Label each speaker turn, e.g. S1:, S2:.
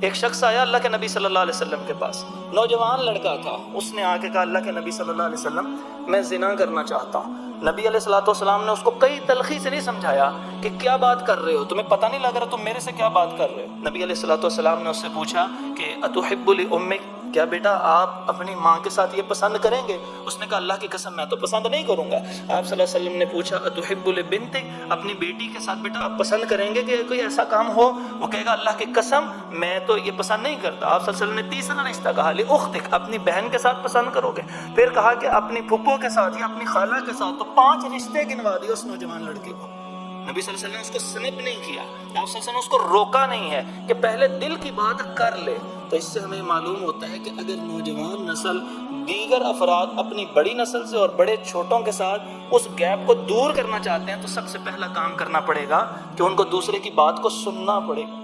S1: एक शख्स आया अल्लाह के नबी सल्लल्लाहु अलैहि वसल्लम के पास, नौजवान लड़का था। उसने आके कहा, अल्लाह के नबी सल्लल्लाहु अलैहि वसल्लम मैं जिना करना चाहता हूँ। नबी अलैहिस्सलाम ने उसको कई तलखी से नहीं समझाया कि क्या बात कर रहे हो, तुम्हें पता नहीं लग रहा तुम मेरे से क्या बात कर रहे हो। नबी अलैहिस्सलाम ने उससे पूछा कि अतुहिब्बुल उम्मिक, क्या बेटा आप अपनी माँ के साथ ये पसंद करेंगे? उसने कहा, अल्लाह की कसम मैं तो पसंद नहीं करूंगा। आप सल्लल्लाहु अलैहि वसल्लम ने पूछा, अतुहिब्बुल बिन्तिक, अपनी बेटी के साथ बेटा आप पसंद करेंगे कि कोई ऐसा काम हो? वो कहेगा, अल्लाह की कसम मैं तो ये पसंद नहीं करता। आप सल्लल्लाहु अलैहि वसल्लम ने तीसरा रिश्ता कहा, ली उख्तिक, अपनी बहन के साथ पसंद करोगे। फिर कहा कि अपनी फुप्पो के साथ या अपनी खाला के साथ। तो 5 रिश्ते गिनवा दिए उस नौजवान लड़के को। नबी सल्लल्लाहु अलैहि वसल्लम ने उसको स्निप नहीं किया, आप सल्लल्लाहु अलैहि वसल्लम ने उसको रोका नहीं है कि पहले दिल की बात कर ले। तो इससे हमें मालूम होता है कि अगर नौजवान नस्ल दीगर अफराद अपनी बड़ी नस्ल से और बड़े छोटों के साथ उस गैप को दूर करना चाहते हैं, तो सबसे पहला काम करना पड़ेगा कि उनको दूसरे की बात को सुनना पड़ेगा।